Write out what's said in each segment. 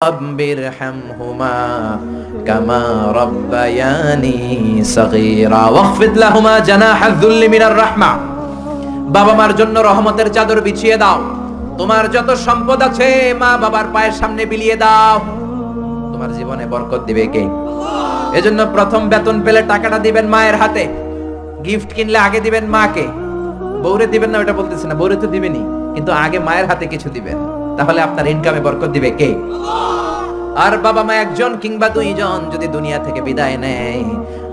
ربِّرْحَمْهُمَا كَمَا رَبَّيَانِي صَغِيرًا واخفض لهما جناح الذل من الرحمة। বাবা মার জন্য রহমতের চাদর বিছিয়ে দাও। তোমার যত সম্পদ আছে মা বাবার পায়ের সামনে বিলিয়ে দাও। তোমার জীবনে বরকত দিবে কে? আল্লাহ। এজন্য প্রথম বেতন পেলে টাকাটা দিবেন মায়ের হাতে। গিফট কিনলে আগে দিবেন মাকে। বউরে দিবেন না ওটা বলতেছি না, বউরে তো দিবেনই, কিন্তু আগে মায়ের হাতে কিছু দিবেন। তাহলে আপনার ইনকামে বরকত দিবে কে? আর বাবা মা একজন কিংবা দুইজন যদি দুনিয়া থেকে বিদায় নেয়,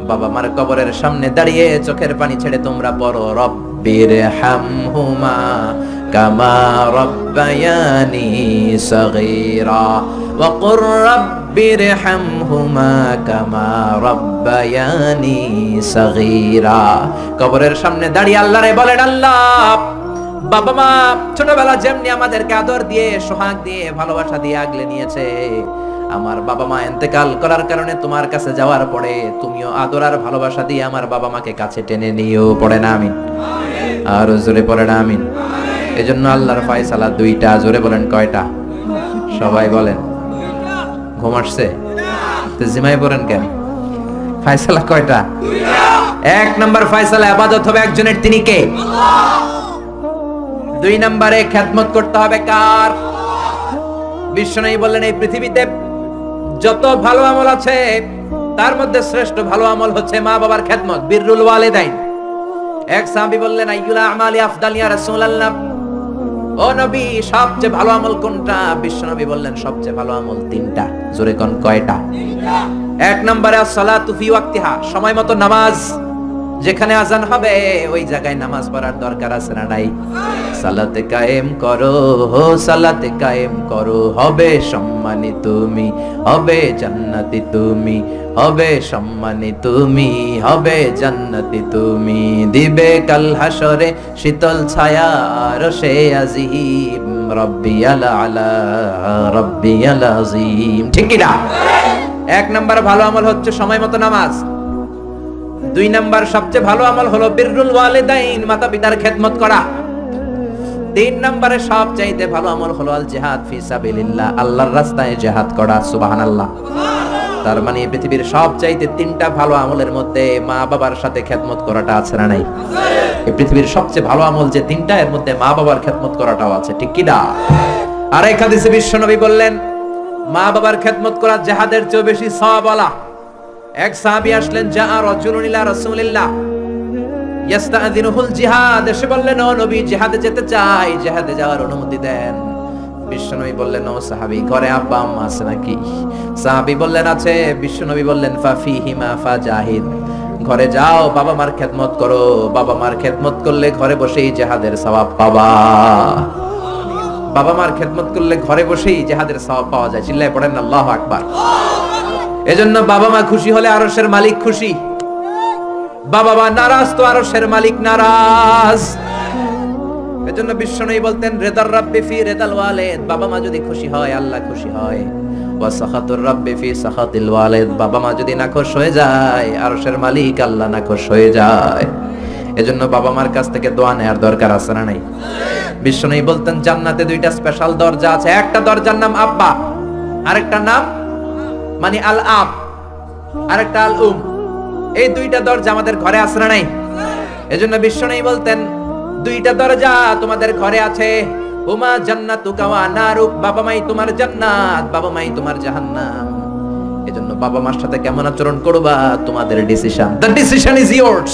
বাবা মার কবরের সামনে দাঁড়িয়ে চোখের পানি ছেড়ে তোমরা পড়ো রব্বিরহামহুমা কামা রব্বায়ানি সগীরা ওয়া কুর রব্বিরহামহুমা কামা রব্বায়ানি সগীরা। কবরের সামনে দাঁড়িয়ে আল্লাহরে বলেন, আল্লাহ বাবা মা ছোটবেলা যেমনি আমাদেরকে আদর দিয়ে সোহাগ দিয়ে ভালোবাসা দিয়ে আগলে নিয়েছে, আমার বাবা মা ইন্তেকাল করার কারণে তোমার কাছে যাওয়ার পরে তুমিও আদর আর ভালোবাসা দিয়ে আমার বাবা মাকে কাছে টেনে নিও। পড়ে না আমিন? আর জোরে পড়ে না আমিন? এজন্য আল্লাহর ফয়সালা দুইটা। জোরে বলেন কয়টা? সবাই বলেন। ঘুম আসছে তো জিমাই পড়েন কেন? ফয়সালা কয়টা? এক নাম্বার ফয়সালা ইবাদত হবে একজনের, তিনি কে? দুই নম্বরে খেদমত করতে হবে কার? বিশ্বনবী বললেন এই পৃথিবীতে যত ভালো আমল আছে তার মধ্যে শ্রেষ্ঠ ভালো আমল হচ্ছে মা বাবার খেদমত, বিররুল ওয়ালিদাইন। এক সাহাবী বললেন আইয়ুল আমালি আফদাল ইয়া রাসূলুল্লাহ, ও নবী সবচেয়ে ভালো আমল কোনটা? বিশ্বনবী বললেন সবচেয়ে ভালো আমল তিনটা। জোরে কোন কয়টা? তিনটা। এক নম্বরে as-সালাতু ফি ওয়াক্তিহা, সময় মতো নামাজ। যেখানে আজান হবে ওই জায়গায় নামাজ পড়ার দরকার আছে না নাই? সালাতে কায়েম করো, সালাতে কায়েম করো, হবে সম্মানী তুমি, হবে জান্নাতি তুমি, হবে সম্মানী তুমি, হবে জান্নাতি তুমি, দিবে কাল হাসরে শীতল ছায়া আরশে আজিম, রব্বিয়াল আলা রব্বিয়াল আযীম। ঠিক কি না? এক নাম্বার ভালো আমল হচ্ছে সময় মতো নামাজ। দুই নাম্বার সবচেয়ে ভালো আমল হলো বিররুল ওয়ালিদাইন, মাতা পিতার খেদমত করা। তিন নম্বরে সবচাইতে ভালো আমল হলো আল জিহাদ ফি সাবিলিল্লাহ, আল্লাহর রাস্তায় জিহাদ করা। সুবহানাল্লাহ। তার মানে পৃথিবীর সবচাইতে তিনটা ভালো আমলের মধ্যে মা বাবার সাথে খেদমত করাটা আছে না নাই? এই পৃথিবীর সবচেয়ে ভালো আমল যে তিনটা, এর মধ্যে মা বাবার খেদমত করাটাও আছে। ঠিক কি না? আর এক হাদিসে বিশ্বনবী বললেন মা বাবার খেদমত করা জিহাদের চেয়ে বেশি সওয়াবওয়ালা। এক সাহাবী আসলেন, জা রাজুলুন ইলা রাসূলিল্লাহ ইস্তাযিনুহুল জিহাদ, এসে বললেন ও নবী জিহাদে যেতে চাই, জিহাদে যাওয়ার অনুমতি দেন। বিশ্বনবী বললেন ও সাহাবী ঘরে আব্বা আম্মা আছে নাকি? সাহাবী বললেন আছে। বিশ্বনবী বললেন ফাফিহিমা ফাজাহিদ, ঘরে যাও বাবা মার খেদমত করো, বাবা মার খেদমত করলে ঘরে বসেই জিহাদের সওয়াব পাবা। বাবা মার খেদমত করলে ঘরে বসেই জিহাদের সওয়াব পাওয়া যায়। চিল্লায় পড়েন আল্লাহু আকবার। এজন্য বাবা মা খুশি হলে আরশের মালিক খুশি, বাবা মা নারাজ তো আরশের মালিক নারাজ। এজন্য বিশ্বনবী বলতেন রিদার রাব্বি ফি রিদাল ওয়ালিদ, বাবা মা যদি খুশি হয় আল্লাহ খুশি হয়। ওয়া সাখাতুর রাব্বি ফি সাখাতিল ওয়ালিদ, বাবা মা যদি নাখুশ হয়ে যায় আরশের মালিক আল্লাহ নাখুশ হয়ে যায়। এজন্য বাবা মার কাছ থেকে দোয়া নেওয়ার দরকার আছে না নাই? বিশ্বনবী বলতেন জান্নাতে দুইটা স্পেশাল দরজা আছে, একটা দরজার নাম আব্বা, আরেকটা নাম মানে আল আব, আরেকটা আল উম। এই দুইটা দরজা আমাদের ঘরে আছে না নাই? এজন্য বিশ্বনবী বলতেন দুইটা দরজা তোমাদের ঘরে আছে, হুমা জান্নাতুকা ওয়া নারুক, বাবা মাই তোমার জান্নাত, বাবা মাই তোমার জাহান্নাম। এজন্য বাবা মার সাথে কেমন আচরণ করবা তোমাদের decision, the decision is years.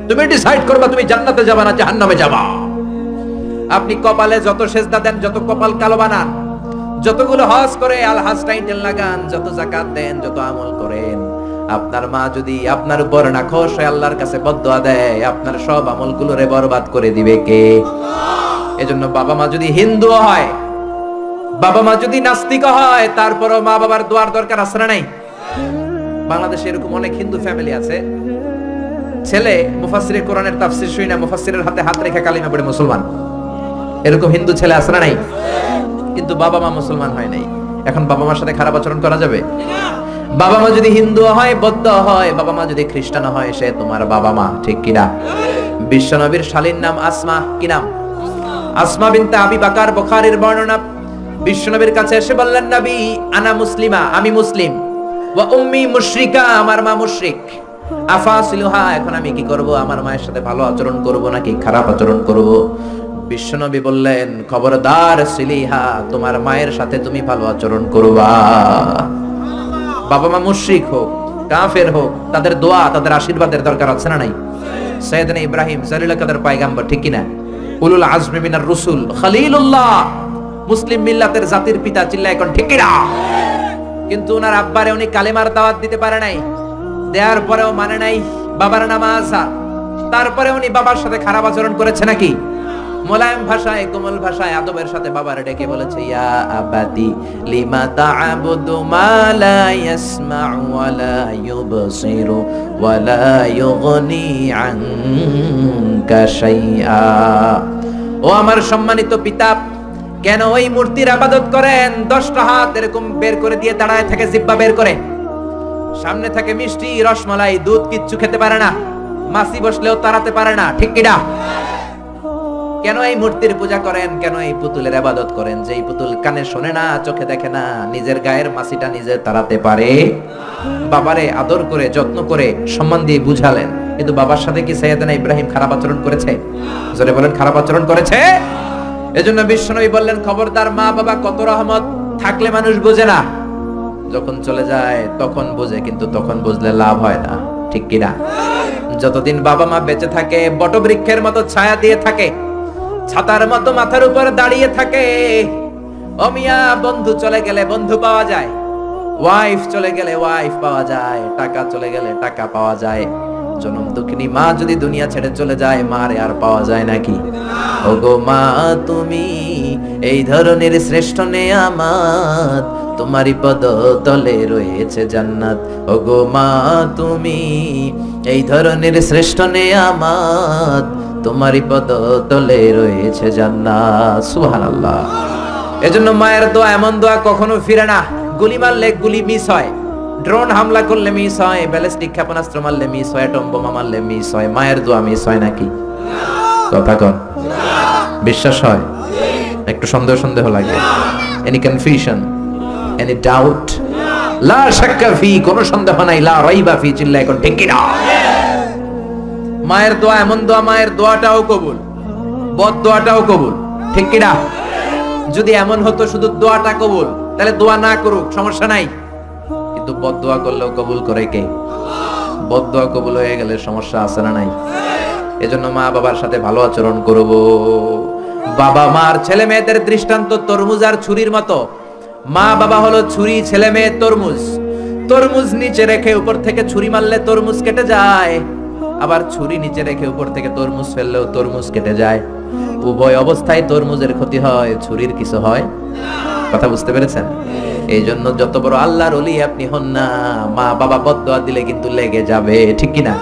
তুমি ডিসাইড করবা তুমি জান্নাতে যাবা না জাহান্নামে যাবা। আপনি কপালে যত সেজদা দেন, যত কপাল কালো বানান, যতগুলো হজ করে আল হজ টাইটেল লাগান, যত যাকাত দেন, যত আমল করেন, আপনার মা যদি আপনার উপর নাখোশ হয়ে আল্লাহর কাছে বদদুয়া দেয়, আপনার সব আমলগুলোরে বরবাদ করে দিবে কে? এজন্য বাবা মা যদি হিন্দু হয়, বাবা মা যদি নাস্তিক হয়, তারপরও মা বাবার দোয়ার দরকার আছে না নাই? বাংলাদেশে এরকম অনেক হিন্দু ফ্যামিলি আছে, ছেলে মুফাসসিরে কোরআনের তাফসীর শুনে মুফাসসিরের হাতে হাত রেখে কালিমা পড়ে মুসলমান। এরকম হিন্দু ছেলে আছে না নাই? কিন্তু বাবা মা মুসলমান হয় নাই। এখন বাবা মার সাথে খারাপ আচরণ করা যাবে? বাবা মা যদি হিন্দু হয়, বৌদ্ধ হয়, বাবা মা যদি খ্রিস্টান হয়, সে তোমার বাবা মা। ঠিক কিনা? বিশ্বনবীর শালীর নাম আসমা। কি নাম? আসমা বিনতে আবি বকর, বুখারীর বর্ণনা। বিশ্বনবীর কাছে এসে বললেন, নবী আনা মুসলিমা, আমি মুসলিম, ওয়া উম্মি মুশরিকা, আমার মা মুশরিক, আফাসিলুহা, এখন আমি কি করব? আমার মায়ের সাথে ভালো আচরণ করব নাকি খারাপ আচরণ করব? বিশ্বনবী বললেন, খবরদার সিলিহা, তোমার মায়ের সাথে তুমি ভালো আচরণ করবা। বাবা মা মুশরিক হোক, কাফের হোক, তাদের দোয়া, তাদের আশীর্বাদের দরকার আছে না নাই? সাইয়েদনা ইব্রাহিম জালিলুল কাদের পয়গম্বর, ঠিক কি না? উলুল আজমি মিনার রাসূল, খলিলুল্লাহ, মুসলিম মিল্লাতের জাতির পিতা, চিল্লায় এখন ঠিক কি না? কিন্তু ওনার আব্বারে উনি কালেমার দাওয়াত দিতে পারে নাই, দেওয়ার পরেও মানে নাই বাবার নাম আযা। তারপরে উনি বাবার সাথে খারাপ আচরণ করেছে নাকি? মোলায়েম ভাষায়, কোমল ভাষায়, আদবের সাথে বাবার ডেকে বলেছে, ইয়া আবাতি লিমা তা'বুদু মা লা ইয়াসমা'ু ওয়া লা ইউবসিরু ওয়া লা ইউগনি আনকা শাইআ। ও আমার সম্মানিত পিতা, কেন ওই মূর্তির ইবাদত করেন? 10টা হাত এরকম বের করে দিয়ে দাঁড়ায় থাকে, জিহ্বা বের করে, সামনে থাকে মিষ্টি, রসমালাই, দুধ, কিচ্ছু খেতে পারে না, মাছি বসলেও তাড়াতে পারে না, ঠিক কি না? কেন এই মূর্তির পূজা করেন? কেন এই পুতুলের ইবাদত করেন? যেই পুতুল কানে শোনে না, চোখে দেখে না, নিজের গায়ের মাছিটা নিজে তাড়াতে পারে। বাবারে আদর করে, যত্ন করে, সম্মান দিয়ে বুঝালেন, কিন্তু বাবার সাথে কি সাইয়েদনা ইব্রাহিম খারাপ আচরণ করেছে? জোরে বলেন, খারাপ আচরণ করেছে? এজন্য বিশ্বনবী বললেন, খবরদার, মা বাবা কত রহমত থাকলে মানুষ বোঝে না, যখন চলে যায় তখন বোঝে, কিন্তু তখন বুঝলে লাভ হয় না, ঠিক কি না? যতদিন বাবা মা বেঁচে থাকে, বটবৃক্ষের মতো ছায়া দিয়ে থাকে, ছাতার মতো মাথার উপর দাঁড়িয়ে থাকে। ও মিয়া, বন্ধু চলে গেলে বন্ধু পাওয়া যায়, ওয়াইফ চলে গেলে ওয়াইফ পাওয়া যায়, টাকা চলে গেলে টাকা পাওয়া যায়। জনম দুঃখিনী মা যদি দুনিয়া ছেড়ে চলে যায়, মারে আর পাওয়া যায় নাকি? ওগো মা, তুমি এই ধরনের শ্রেষ্ঠ নেয়ামত, তোমারই পদ তলে রয়েছে জান্নাত। ওগো মা, তুমি এই ধরনের শ্রেষ্ঠ নেয়ামত, তোমারই পদ তলে রয়েছে জান্নাত। সুবহানাল্লাহ। এজন্য মায়ের দোয়া এমন দোয়া কখনো ফিরে না। গুলি মারলে গুলি মিস হয়, ড্রোন হামলা করলে মিস হয়, ব্যালিস্টিক ক্ষেপণাস্ত্র মারলে মিস হয়, অ্যাটম বোমা মারলে মিস হয়, মায়ের দোয়া মিস হয় নাকি? কথা কন, বিশ্বাস হয়? একটু সন্দেহ সন্দেহ লাগে? Any confusion, any doubt? লা শাক্কা ফি, কোনো সন্দেহ নাই, লা রাইবা ফি, চিল্লা এখন ঠিক কি না? মায়ের দোয়া এমন দোয়া, মায়ের দোয়াটাও কবুল, বদ দোয়াটাও কবুল, ঠিক কি না? যদি এমন হতো শুধু দোয়াটা কবুল, তাহলে দোয়া না করুক, সমস্যা নাই, কিন্তু বদ দোয়া করলেও কবুল করে কে? বদ দোয়া কবুল হয়ে গেলে সমস্যা আছে না নাই? এজন্য মা বাবার সাথে ভালো আচরণ করব। বাবা মার ছেলে মেয়েদের দৃষ্টান্ত তরমুজ আর ছুরির মতো। মা বাবা হলো ছুরি, ছেলে মেয়ে তরমুজ। তরমুজ নিচে রেখে উপর থেকে ছুরি মারলে তরমুজ কেটে যায়, আবার ছুরি নিচে রেখে উপর থেকে তরমুজ ফেললেও তরমুজ কেটে যায়। উভয় অবস্থায় তরমুজের ক্ষতি হয়, ছুরির কিছু হয়। কথা বুঝতে পেরেছেন? এই জন্য যত বড় আল্লাহর ওলি আপনি হন না, মা বাবা বদদোয়া দিলে কিন্তু লেগে যাবে, ঠিক কি না?